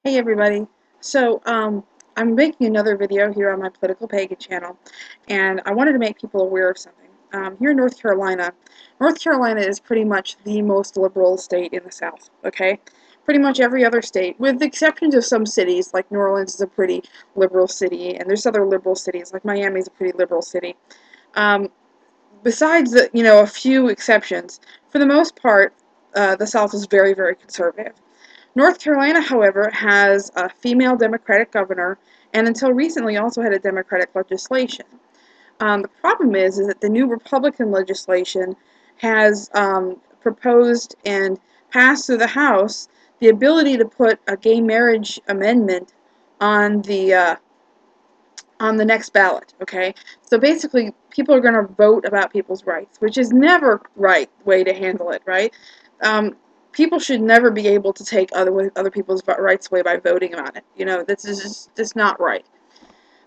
Hey everybody. So, I'm making another video here on my Political Pagan channel, and I wanted to make people aware of something. Here in North Carolina is pretty much the most liberal state in the South, okay? Pretty much every other state, with the exceptions of some cities, like New Orleans is a pretty liberal city, and there's other liberal cities, like Miami is a pretty liberal city. Um, Besides a few exceptions, for the most part, the South is very, very conservative. North Carolina, however, has a female Democratic governor, and until recently also had a Democratic legislation. The problem is that the new Republican legislation has proposed and passed through the House the ability to put a gay marriage amendment on the next ballot. Okay, so basically, people are going to vote about people's rights, which is never right way to handle it, right? Um, People should never be able to take other people's rights away by voting on it. You know, this is just not right.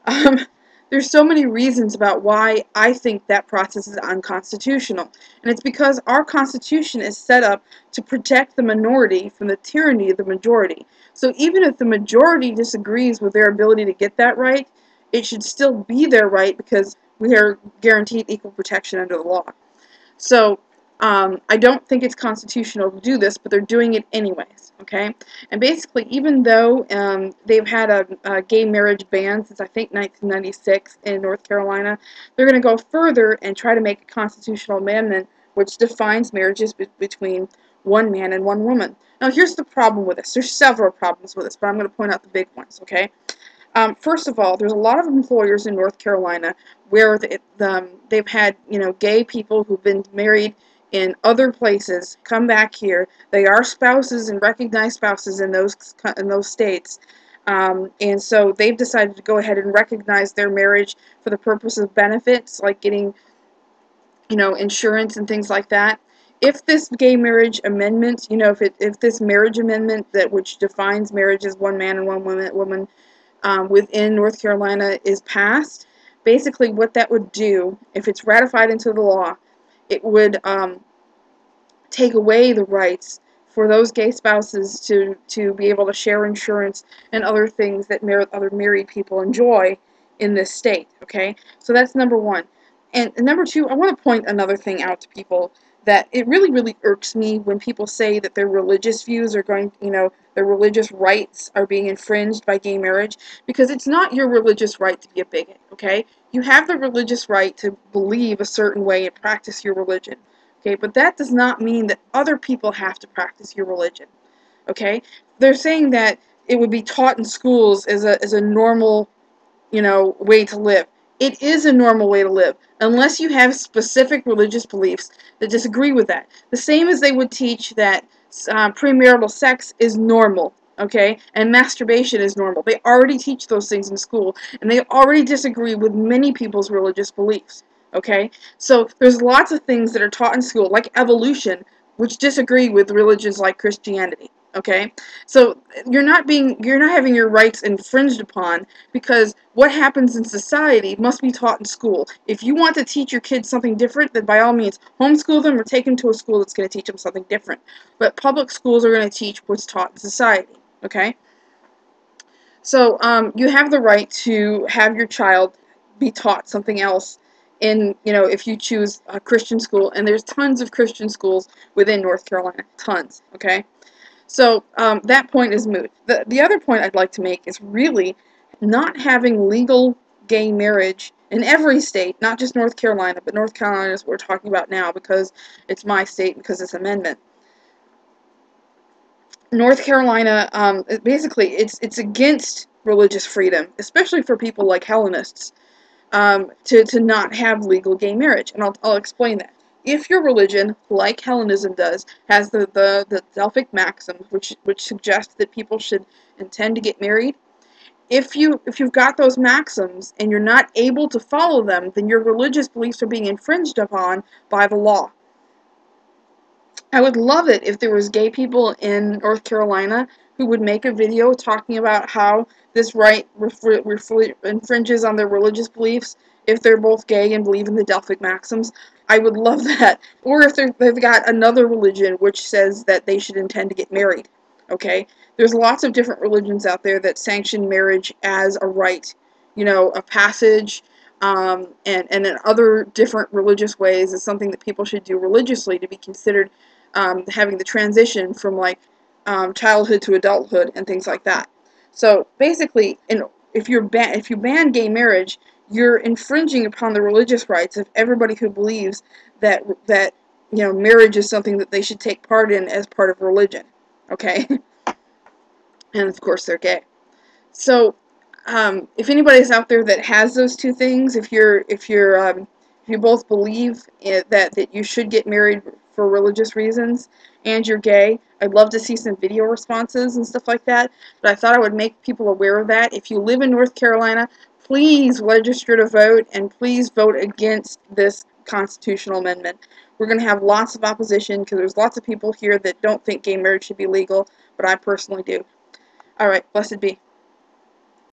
Um, there's so many reasons about why I think that process is unconstitutional, and it's because our Constitution is set up to protect the minority from the tyranny of the majority. So even if the majority disagrees with their ability to get that right, it should still be their right because we are guaranteed equal protection under the law. So, I don't think it's constitutional to do this, but they're doing it anyways, okay? And basically, even though they've had a gay marriage ban since, I think, 1996 in North Carolina, they're going to go further and try to make a constitutional amendment which defines marriages between one man and one woman. Now, here's the problem with this. There's several problems with this, but I'm going to point out the big ones, okay? First of all, there's a lot of employers in North Carolina where they've had, gay people who've been married in other places come back here. They are spouses and recognized spouses in those states. And so they've decided to go ahead and recognize their marriage for the purpose of benefits, like getting, insurance and things like that. If this gay marriage amendment, if this marriage amendment which defines marriage as one man and one woman within North Carolina is passed, basically what that would do, if it's ratified into the law, it would take away the rights for those gay spouses to be able to share insurance and other things that other married people enjoy in this state, okay? So that's number one. And number two, I want to point another thing out to people, that it really, really irks me when people say that their religious views are their religious rights are being infringed by gay marriage, because it's not your religious right to be a bigot, okay? You have the religious right to believe a certain way and practice your religion. Okay, but that does not mean that other people have to practice your religion. Okay, they're saying that it would be taught in schools as a normal, way to live. It is a normal way to live, unless you have specific religious beliefs that disagree with that. The same as they would teach that premarital sex is normal, okay, and masturbation is normal. They already teach those things in school, and they already disagree with many people's religious beliefs. Okay, so there's lots of things that are taught in school, like evolution, which disagree with religions like Christianity. Okay, so you're not having your rights infringed upon, because what happens in society must be taught in school. If you want to teach your kids something different, then by all means homeschool them or take them to a school that's going to teach them something different. But public schools are going to teach what's taught in society. Okay, so you have the right to have your child be taught something else if you choose a Christian school, and there's tons of Christian schools within North Carolina, tons, okay? So that point is moot. The other point I'd like to make is really not having legal gay marriage in every state, not just North Carolina, but North Carolina is what we're talking about now because it's my state, because it's amendment. North Carolina, basically, it's against religious freedom, especially for people like Hellenists, to not have legal gay marriage, and I'll explain that. If your religion, like Hellenism does, has the Delphic Maxims, which suggest that people should intend to get married, if you've got those maxims and you're not able to follow them, then your religious beliefs are being infringed upon by the law. I would love it if there was gay people in North Carolina who would make a video talking about how this right infringes on their religious beliefs if they're both gay and believe in the Delphic Maxims. I would love that. Or if they've got another religion which says that they should intend to get married. Okay, there's lots of different religions out there that sanction marriage as a right, you know, a passage, and in other different religious ways is something that people should do religiously to be considered having the transition from like childhood to adulthood and things like that. So basically, if you ban gay marriage, you're infringing upon the religious rights of everybody who believes that you know, marriage is something that they should take part in as part of religion. Okay, and of course they're gay. So, if anybody's out there that has those two things, if you both believe that you should get married for religious reasons, and you're gay, I'd love to see some video responses and stuff like that. But I thought I would make people aware of that. If you live in North Carolina, please register to vote, and please vote against this constitutional amendment. We're going to have lots of opposition because there's lots of people here that don't think gay marriage should be legal, but I personally do. All right, blessed be.